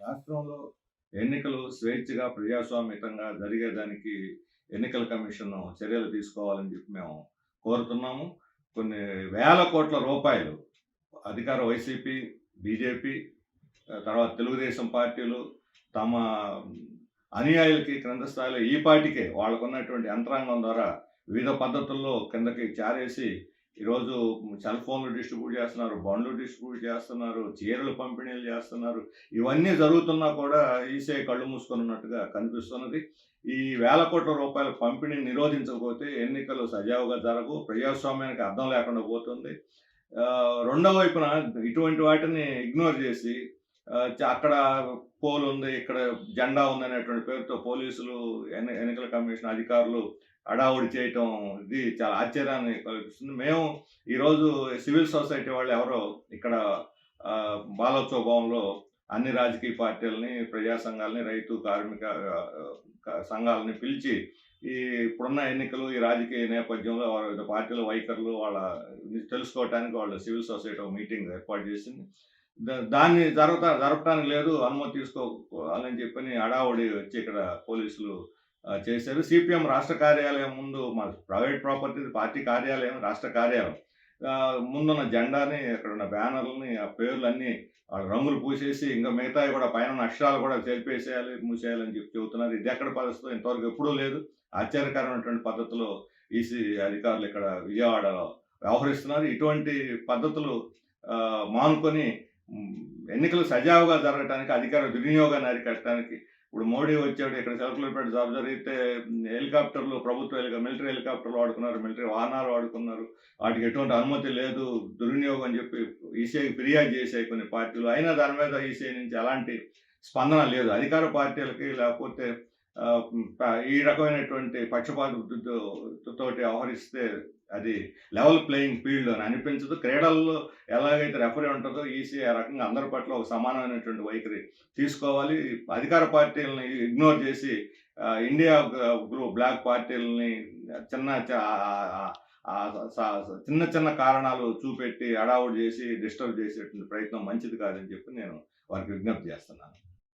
రాష్ట్రంలో ఎన్నికలు స్వేచ్ఛగా, ప్రజాస్వామ్యతంగా జరిగేదానికి ఎన్నికల కమిషన్ చర్యలు తీసుకోవాలని చెప్పి మేము కోరుతున్నాము. కొన్ని వేల కోట్ల రూపాయలు అధికార వైసీపీ, బీజేపీ, తర్వాత తెలుగుదేశం పార్టీలు తమ అనుయాయులకి క్రింద స్థాయిలో ఈ పార్టీకే వాళ్ళకున్నటువంటి యంత్రాంగం ద్వారా వివిధ పద్ధతుల్లో కిందకి జారేసి ఈరోజు సెల్ ఫోన్లు డిస్ట్రిబ్యూట్ చేస్తున్నారు, బండ్లు డిస్ట్రిబ్యూట్ చేస్తున్నారు, చీరలు పంపిణీలు చేస్తున్నారు. ఇవన్నీ జరుగుతున్నా కూడా ఈసీఐ కళ్ళు మూసుకొని ఉన్నట్టుగా కనిపిస్తున్నది. ఈ వేల కోట్ల రూపాయల పంపిణీని నిరోధించకపోతే ఎన్నికలు సజావుగా జరగవు, ప్రజాస్వామ్యానికి అర్థం లేకుండా పోతుంది. రెండో వైపున ఇటువంటి వాటిని ఇగ్నోర్ చేసి అక్కడ పోల్ ఉంది, ఇక్కడ జెండా ఉందనేటువంటి పేరుతో పోలీసులు, ఎన్నికల కమిషన్ అధికారులు హడావుడి చేయటం ఇది చాలా ఆశ్చర్యాన్ని కలిగిస్తుంది. మేము ఈరోజు సివిల్ సొసైటీ వాళ్ళు ఎవరో ఇక్కడ బాలోత్సవ భవన్లో అన్ని రాజకీయ పార్టీలని, ప్రజా సంఘాలని, రైతు కార్మిక సంఘాలని పిలిచి ఈ ఇప్పుడున్న ఎన్నికలు, ఈ రాజకీయ నేపథ్యంలో వివిధ పార్టీల వైఖరులు వాళ్ళ తెలుసుకోవటానికి వాళ్ళు సివిల్ సొసైటీ ఒక మీటింగ్ ఏర్పాటు చేసింది. దాన్ని జరపటానికి లేదు, అనుమతి తీసుకోవాలని చెప్పని హడావుడి వచ్చి ఇక్కడ పోలీసులు చేశారు. సిపిఎం రాష్ట్ర కార్యాలయం ముందు, మా ప్రైవేట్ ప్రాపర్టీ పార్టీ కార్యాలయం, రాష్ట్ర కార్యాలయం ముందున్న జెండాని, అక్కడున్న బ్యానర్లని, ఆ పేర్లన్నీ రంగులు పూసేసి ఇంకా మిగతావి కూడా పైన అక్షరాలు కూడా చెరిపేసేయాలి, మూసేయాలని చెప్పి చెబుతున్నారు. ఇది ఎక్కడ పరిస్థితి ఇంతవరకు ఎప్పుడూ లేదు. ఆశ్చర్యకరమైనటువంటి పద్ధతిలో ఈసీ అధికారులు ఇక్కడ విజయవాడలో వ్యవహరిస్తున్నారు. ఇటువంటి పద్ధతులు మానుకొని ఎన్నికలు సజావుగా జరగటానికి, అధికార దుర్వినియోగాన్ని అరికట్టడానికి ఇప్పుడు మోడీ వచ్చాడు, ఇక్కడ సర్కులర్పేట జాబ్ జరిగితే హెలికాప్టర్లు, ప్రభుత్వ మిలిటరీ హెలికాప్టర్లు వాడుకున్నారు, మిలిటరీ వాహనాలు వాడుకున్నారు. వాటికి ఎటువంటి అనుమతి లేదు, దుర్వినియోగం అని చెప్పి ఈసీఐకి ఫిర్యాదు చేశాయి కొన్ని పార్టీలు. అయినా దాని మీద ఈసీఐ నుంచి ఎలాంటి స్పందన లేదు. అధికార పార్టీలకి లేకపోతే ఈ రకమైనటువంటి పక్షపాతతోటి వ్యవహరిస్తే అది లెవెల్ ప్లేయింగ్ ఫీల్డ్ అని అనిపించదు. క్రీడల్లో ఎలాగైతే రెఫరీ ఉంటుందో ఈసీ ఆ రకంగా అందరి పట్ల ఒక సమానమైనటువంటి వైఖరి తీసుకోవాలి. అధికార పార్టీలని ఇగ్నోర్ చేసి ఇండియా బ్లాక్ పార్టీలని చిన్న చిన్న కారణాలు చూపెట్టి హడావుడి చేసి డిస్టర్బ్ చేసేటువంటి ప్రయత్నం మంచిది కాదని చెప్పి నేను వారికి విజ్ఞప్తి చేస్తున్నాను.